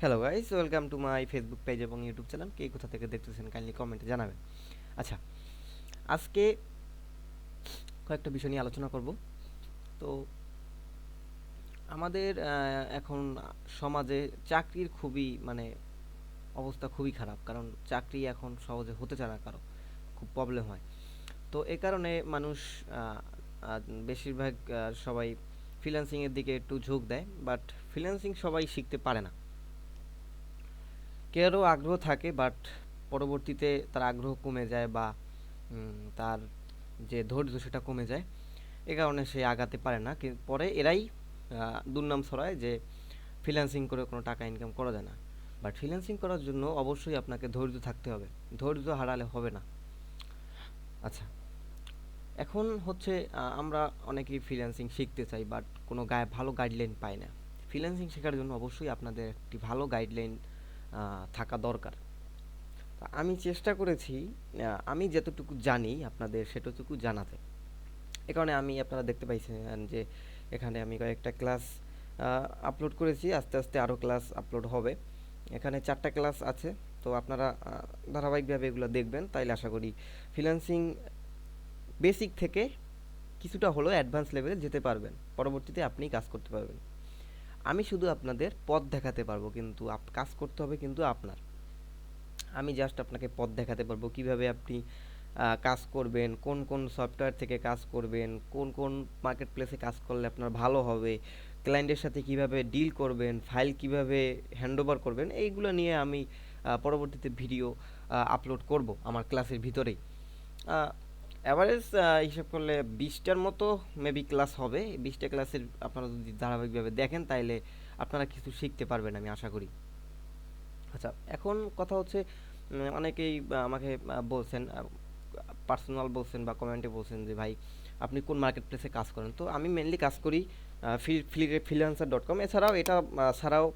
Hello guys, welcome to my Facebook page এবং YouTube channel. কে কোথা থেকে দেখতেছেন কাইন্ডলি কমেন্টে জানাবেন। আচ্ছা, আজকে কয়েকটা বিষয় নিয়ে আলোচনা করব। তো আমাদের এখন সমাজে চাকরির খুবই অবস্থা খুবই খারাপ, কারণ চাকরি এখন সহজে হতে চায় না কারো, খুব প্রবলেম হয়। তো এই কারণে মানুষ আহ, আহ, বেশিরভাগ সবাই ফ্রিল্যান্সিংয়ের দিকে একটু ঝোঁক দেয়, বাট ফ্রিল্যান্সিং সবাই শিখতে পারে না। কারো আগ্রহ থাকে, বাট পরবর্তীতে তার আগ্রহ কমে যায় বা তার যে ধৈর্য সেটা কমে যায়। এ কারণে সে আগাতে পারে না। পরে এরাই দুর্নাম ছড়ায় যে ফ্রিল্যান্সিং করে কোনো টাকা ইনকাম করা যায় না। বাট ফ্রিল্যান্সিং করার জন্য অবশ্যই আপনাকে ধৈর্য থাকতে হবে, ধৈর্য হারালে হবে না। আচ্ছা, এখন হচ্ছে আমরা অনেকেই ফ্রিল্যান্সিং শিখতে চাই, বাট কোনো ভালো গাইডলাইন পাই না। ফ্রিল্যান্সিং শেখার জন্য অবশ্যই আপনাদের একটি ভালো গাইডলাইন থাকা দরকার। তো আমি চেষ্টা করেছি আমি যতটুকু জানি আপনাদের সেতটুকু জানাতে। এ কারণে আপনারা দেখতে পাইছেন যে এখানে আমি কয়েকটা ক্লাস আপলোড করেছি। আস্তে আস্তে আরও ক্লাস আপলোড হবে। এখানে 4টা ক্লাস আছে। তো আপনারা ধারাবাহিকভাবে এগুলো দেখবেন, তাইলে আশা করি ফ্রিল্যান্সিং বেসিক থেকে কিছুটা হলেও অ্যাডভান্স লেভেলে যেতে পারবেন। পরবর্তীতে আপনি কাজ করতে পারবেন। আমি শুধু আপনাদের পথ দেখাতে পারবো, কিন্তু কাজ করতে হবে কিন্তু আপনার। আমি জাস্ট আপনাকে পথ দেখাতে পারবো কিভাবে আপনি কাজ করবেন, কোন কোন সফটওয়্যার থেকে কাজ করবেন, কোন কোন মার্কেট প্লেসে কাজ করলে আপনার ভালো হবে, ক্লায়েন্টের সাথে কিভাবে ডিল করবেন, ফাইল কিভাবে হ্যান্ডওভার করবেন, এইগুলো নিয়ে আমি পরবর্তীতে ভিডিও আপলোড করব আমার ক্লাসের ভিতরেই। অ্যাভারেজ হিসাব করলে 20টার মতো মেবি ক্লাস হবে। 20টা ক্লাসের আপনারা যদি ধারাবাহিকভাবে দেখেন তাইলে আপনারা কিছু শিখতে পারবেন, আমি আশা করি। আচ্ছা, এখন কথা হচ্ছে অনেকেই আমাকে বলছেন, পার্সোনাল বলছেন বা কমেন্টে বলছেন যে ভাই আপনি কোন মার্কেট প্লেসে কাজ করেন। তো আমি মেনলি কাজ করি ফ্রিল্যান্সার.com। এছাড়াও এটা ছাড়াও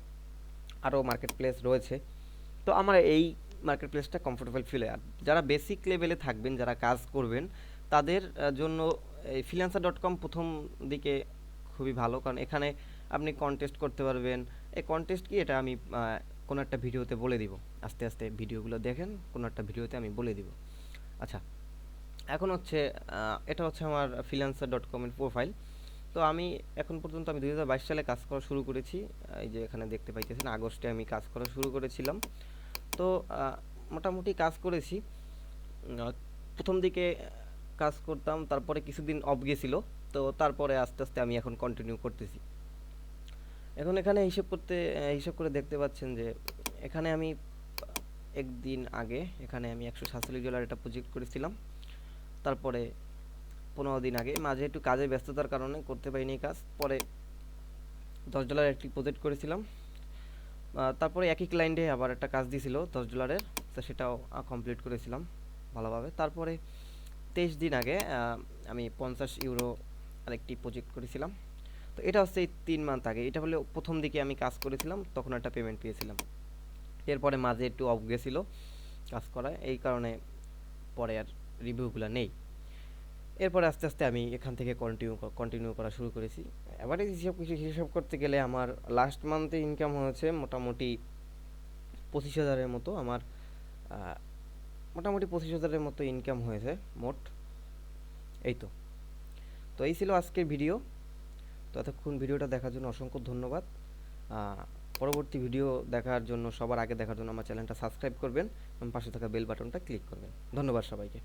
আরও মার্কেট প্লেস রয়েছে। তো আমার এই মার্কেট প্লেসটা কমফোর্টেবল ফিল হয়। আর যারা বেসিক লেভেলে থাকবেন, যারা কাজ করবেন, তাদের জন্য এই ফ্রিল্যান্সার.com প্রথম দিকে খুবই ভালো, কারণ এখানে আপনি কন্টেস্ট করতে পারবেন। এই কন্টেস্ট কি, এটা আমি কোনো একটা ভিডিওতে বলে দিব। আস্তে আস্তে ভিডিওগুলো দেখেন, কোনো একটা ভিডিওতে আমি বলে দিব। আচ্ছা, এখন হচ্ছে এটা হচ্ছে আমার ফ্রিল্যান্সার.com এর প্রোফাইল। তো আমি এখন পর্যন্ত আমি 2022 সালে কাজ করা শুরু করেছি। এই যে এখানে দেখতে পাইতেছেন, আগস্টে আমি কাজ করা শুরু করেছিলাম। তো মোটামুটি কাজ করেছি। প্রথম দিকে কাজ করতাম, তারপরে কিছুদিন অফ গেছিল। তো তারপরে আস্তে আস্তে আমি এখন কন্টিনিউ করতেছি। এখন এখানে হিসাব করে দেখতে পাচ্ছেন যে এখানে আমি একদিন আগে এখানে আমি $147 একটা প্রজেক্ট করেছিলাম। তারপরে 15 দিন আগে মাঝে একটু কাজের ব্যস্ততার কারণে করতে পারিনি কাজ। পরে $10 একটি প্রজেক্ট করেছিলাম। তারপরে একই ক্লায়েন্টে আবার একটা কাজ দিয়েছিল $10, তো সেটাও কমপ্লিট করেছিলাম ভালোভাবে। তারপরে 23 দিন আগে আমি €50 আরেকটি প্রজেক্ট করেছিলাম। তো এটা হচ্ছে এই 3 মান্থ আগে। এটা হলে প্রথম দিকে আমি কাজ করেছিলাম, তখন একটা পেমেন্ট পেয়েছিলাম। এরপরে মাঝে একটু অফ গেছিলো কাজ করায়, এই কারণে পরে আর রিভিউগুলো নেই। এরপরে আস্তে আস্তে আমি এখান থেকে কন্টিনিউ করা শুরু করেছি। এবারে হিসাব করতে গেলে আমার লাস্ট মান্থে ইনকাম হয়েছে মোটামুটি 25,000-এর মতো। আমার মোটামুটি 25,000-এর মতো ইনকাম হয়েছে মোট। এই তো। তো এই ছিল আজকের ভিডিও। তো এতক্ষণ ভিডিওটা দেখার জন্য অসংখ্য ধন্যবাদ। পরবর্তী ভিডিও দেখার জন্য, সবার আগে দেখার জন্য আমার চ্যানেলটা সাবস্ক্রাইব করবেন এবং পাশে থাকা বেল বাটনটা ক্লিক করবেন। ধন্যবাদ সবাইকে।